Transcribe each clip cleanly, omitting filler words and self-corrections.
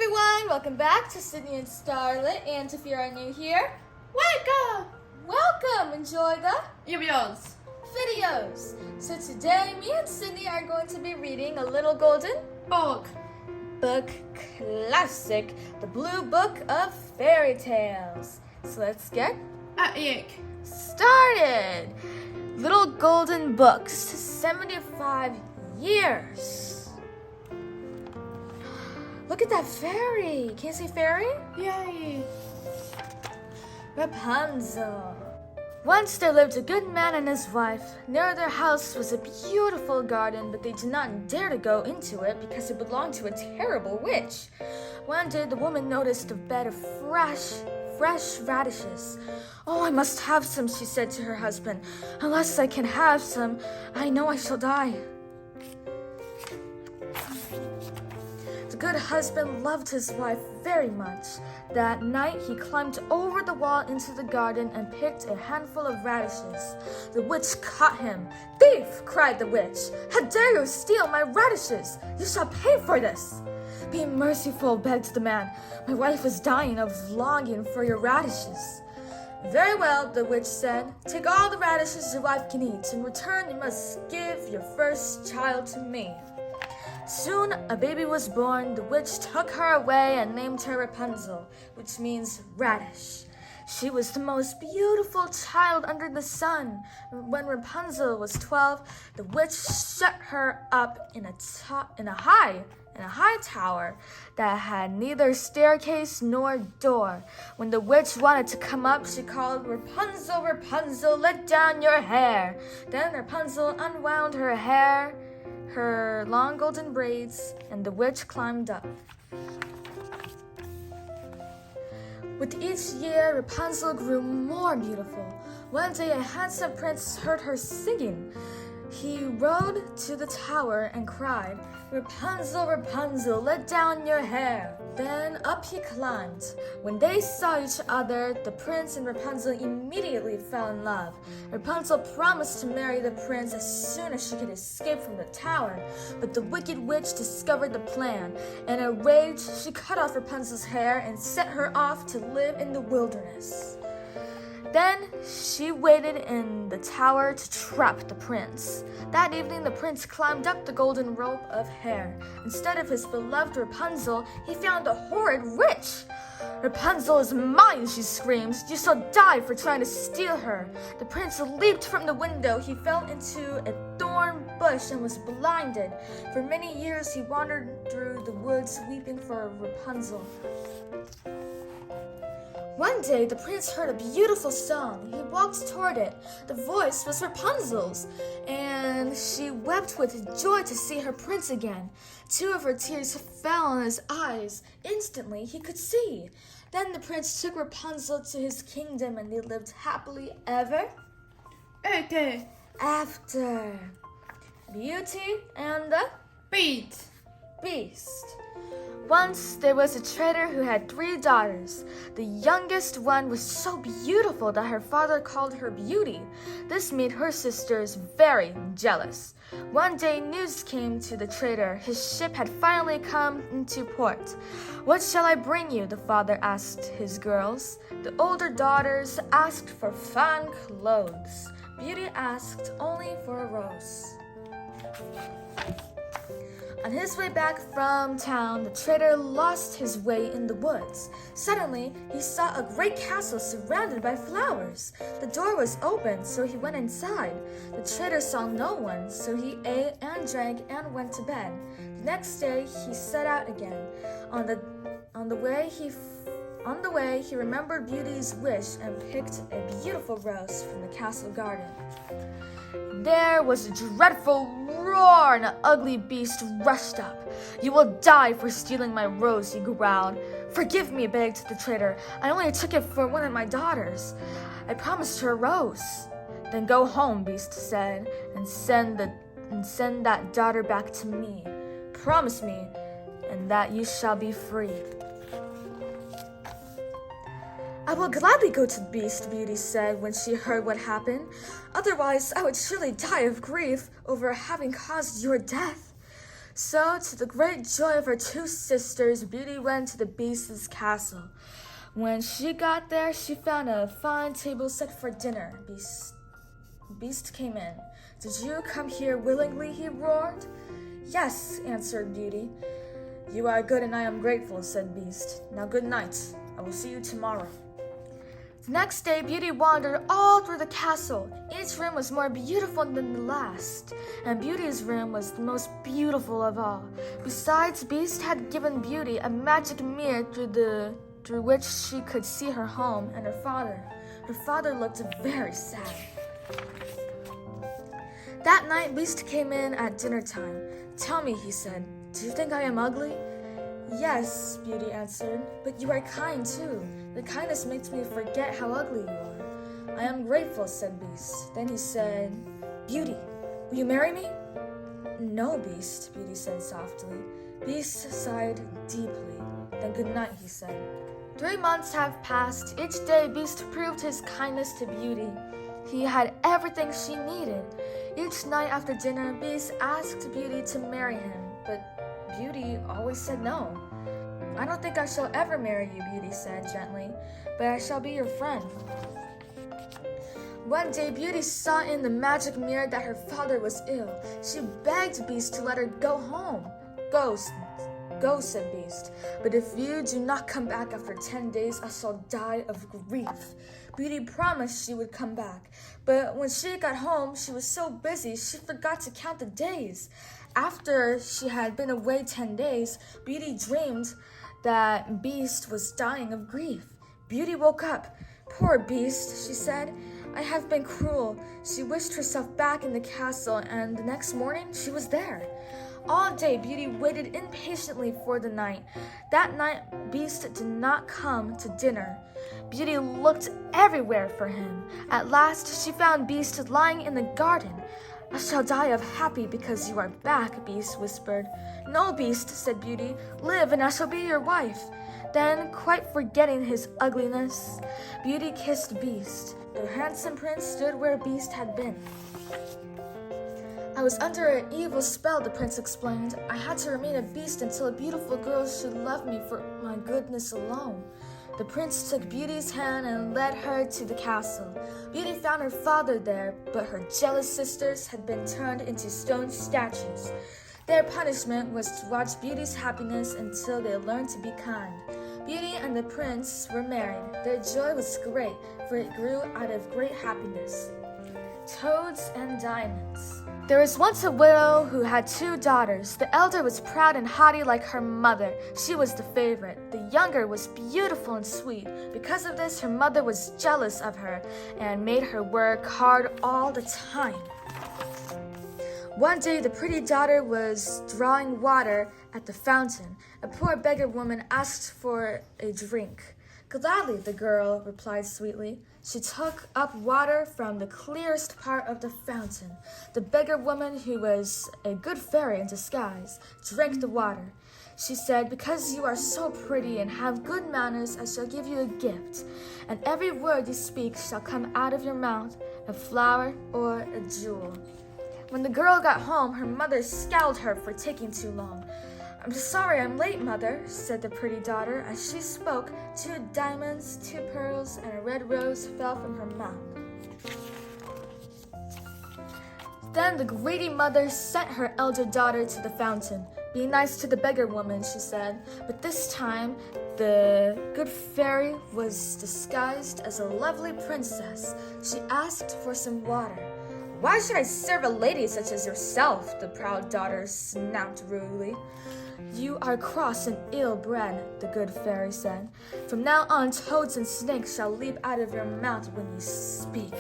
everyone, welcome back to Sydney and Starlet, and if you are new here, welcome, enjoy the videos. So today, me and Sydney are going to be reading a little golden book classic, the Blue Book of Fairytales. So let's get started. Little Golden Books, 75 years. Look at that fairy. Can you see fairy? Yay! Rapunzel. Once there lived a good man and his wife. Near their house was a beautiful garden, but they did not dare to go into it because it belonged to a terrible witch. One day the woman noticed a bed of fresh radishes. "Oh, I must have some," she said to her husband. "Unless I can have some, I know I shall die." The good husband loved his wife very much. That night he climbed over the wall into the garden and picked a handful of radishes. The witch caught him. "Thief!" cried the witch. "How dare you steal my radishes? You shall pay for this." "Be merciful," begged the man. "My wife is dying of longing for your radishes." "Very well," the witch said. "Take all the radishes your wife can eat. In return, you must give your first child to me." Soon a baby was born. The witch took her away and named her Rapunzel, which means radish. She was the most beautiful child under the sun. When Rapunzel was 12, the witch shut her up in a high tower that had neither staircase nor door. When the witch wanted to come up, she called, "Rapunzel, Rapunzel, let down your hair." Then Rapunzel unwound her hair, her long golden braids, and the witch climbed up. With each year, Rapunzel grew more beautiful. One day, a handsome prince heard her singing. He rode to the tower and cried, "Rapunzel, Rapunzel, let down your hair." Then up he climbed. When they saw each other, the prince and Rapunzel immediately fell in love. Rapunzel promised to marry the prince as soon as she could escape from the tower. But the wicked witch discovered the plan. In a rage, she cut off Rapunzel's hair and sent her off to live in the wilderness. Then she waited in the tower to trap the prince. That evening, the prince climbed up the golden rope of hair. Instead of his beloved Rapunzel, he found a horrid witch. "Rapunzel is mine," she screamed. "You shall die for trying to steal her." The prince leaped from the window. He fell into a thorn bush and was blinded. For many years, he wandered through the woods weeping for Rapunzel. One day, the prince heard a beautiful song. He walked toward it. The voice was Rapunzel's, and she wept with joy to see her prince again. Two of her tears fell on his eyes. Instantly, he could see. Then the prince took Rapunzel to his kingdom, and they lived happily ever after. Beauty and the Beast. Once there was a trader who had 3 daughters. The youngest one was so beautiful that her father called her Beauty. This made her sisters very jealous. One day news came to the trader. His ship had finally come into port. "What shall I bring you?" the father asked his girls. The older daughters asked for fine clothes. Beauty asked only for a rose. On his way back from town, the trader lost his way in the woods. Suddenly, he saw a great castle surrounded by flowers. The door was open, so he went inside. The trader saw no one, so he ate and drank and went to bed. The next day, he set out again. On the way, he remembered Beauty's wish and picked a beautiful rose from the castle garden. There was a dreadful roar, and an ugly beast rushed up. "You will die for stealing my rose," he growled. "Forgive me," begged the trader. "I only took it for one of my daughters. I promised her a rose." "Then go home," Beast said, and send that daughter back to me. Promise me, and that you shall be free." "I will gladly go to the Beast," Beauty said when she heard what happened. "Otherwise, I would surely die of grief over having caused your death." So, to the great joy of her two sisters, Beauty went to the Beast's castle. When she got there, she found a fine table set for dinner. Beast came in. "Did you come here willingly?" he roared. "Yes," answered Beauty. "You are good and I am grateful," said Beast. "Now good night. I will see you tomorrow." The next day, Beauty wandered all through the castle. Each room was more beautiful than the last, and Beauty's room was the most beautiful of all. Besides, Beast had given Beauty a magic mirror through which she could see her home and her father. Her father looked very sad. That night, Beast came in at dinner time. "Tell me," he said, "do you think I am ugly?" "Yes," Beauty answered, "but you are kind too. The kindness makes me forget how ugly you are." "I am grateful," said Beast. Then he said, "Beauty, will you marry me?" "No, Beast," Beauty said softly. Beast sighed deeply. "Then good night," he said. 3 months have passed. Each day Beast proved his kindness to Beauty. He had everything she needed. Each night after dinner, Beast asked Beauty to marry him, but Beauty always said no. "I don't think I shall ever marry you," Beauty said gently, "but I shall be your friend." One day, Beauty saw in the magic mirror that her father was ill. She begged Beast to let her go home. Go, said Beast, "but if you do not come back after 10 days, I shall die of grief." Beauty promised she would come back, but when she got home, she was so busy she forgot to count the days. After she had been away 10 days, Beauty dreamed that Beast was dying of grief. Beauty woke up. "Poor Beast," she said. "I have been cruel." She wished herself back in the castle, and the next morning she was there. All day, Beauty waited impatiently for the night. That night, Beast did not come to dinner. Beauty looked everywhere for him. At last, she found Beast lying in the garden. "I shall die of happy because you are back," Beast whispered. "No, Beast," said Beauty. "Live and I shall be your wife." Then, quite forgetting his ugliness, Beauty kissed Beast. The handsome prince stood where Beast had been. "I was under an evil spell," the prince explained. "I had to remain a beast until a beautiful girl should love me for my goodness alone." The prince took Beauty's hand and led her to the castle. Beauty found her father there, but her jealous sisters had been turned into stone statues. Their punishment was to watch Beauty's happiness until they learned to be kind. Beauty and the prince were married. Their joy was great, for it grew out of great happiness. Toads and Diamonds. There was once a widow who had 2 daughters. The elder was proud and haughty like her mother. She was the favorite. The younger was beautiful and sweet. Because of this, her mother was jealous of her and made her work hard all the time. One day, the pretty daughter was drawing water at the fountain. A poor beggar woman asked for a drink. "Gladly," the girl replied sweetly. She took up water from the clearest part of the fountain. The beggar woman, who was a good fairy in disguise, drank the water. She said, "Because you are so pretty and have good manners, I shall give you a gift, and every word you speak shall come out of your mouth, a flower or a jewel." When the girl got home, her mother scowled her for taking too long. "I'm sorry I'm late, Mother," said the pretty daughter. As she spoke, 2 diamonds, 2 pearls, and a red rose fell from her mouth. Then the greedy mother sent her elder daughter to the fountain. "Be nice to the beggar woman," she said. But this time, the good fairy was disguised as a lovely princess. She asked for some water. "Why should I serve a lady such as yourself?" the proud daughter snapped rudely. "You are cross and ill-bred," the good fairy said. "From now on, toads and snakes shall leap out of your mouth when you speak."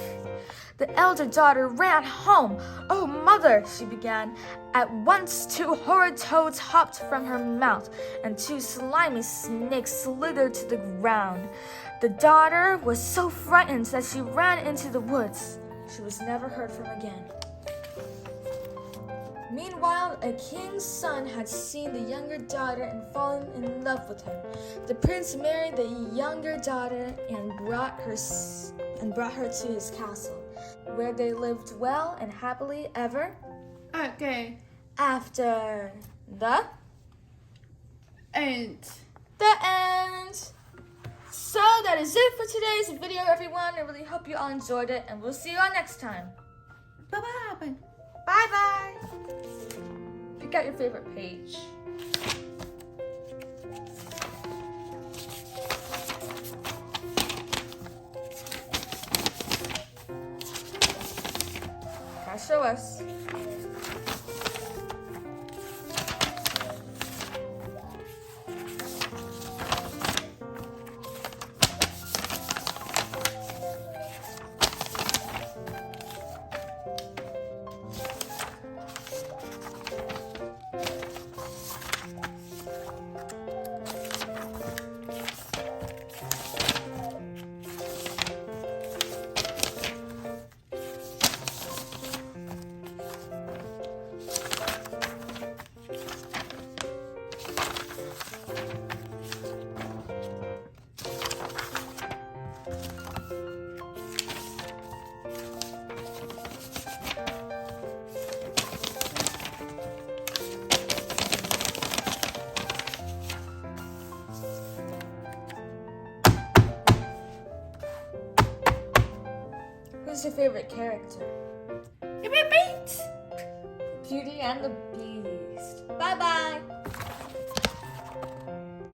The elder daughter ran home. "Oh, mother," she began. At once 2 horrid toads hopped from her mouth, and 2 slimy snakes slithered to the ground. The daughter was so frightened that she ran into the woods. She was never heard from again. Meanwhile, a king's son had seen the younger daughter and fallen in love with her. The prince married the younger daughter and brought her to his castle, where they lived well and happily ever Okay. after. The end. The end. So that is it for today's video, everyone. I really hope you all enjoyed it, and we'll see you all next time. Bye-bye. Bye-bye. Pick out your favorite page. Gotta show us. Who's your favorite character? Beat. Beauty and the Beast. Bye-bye.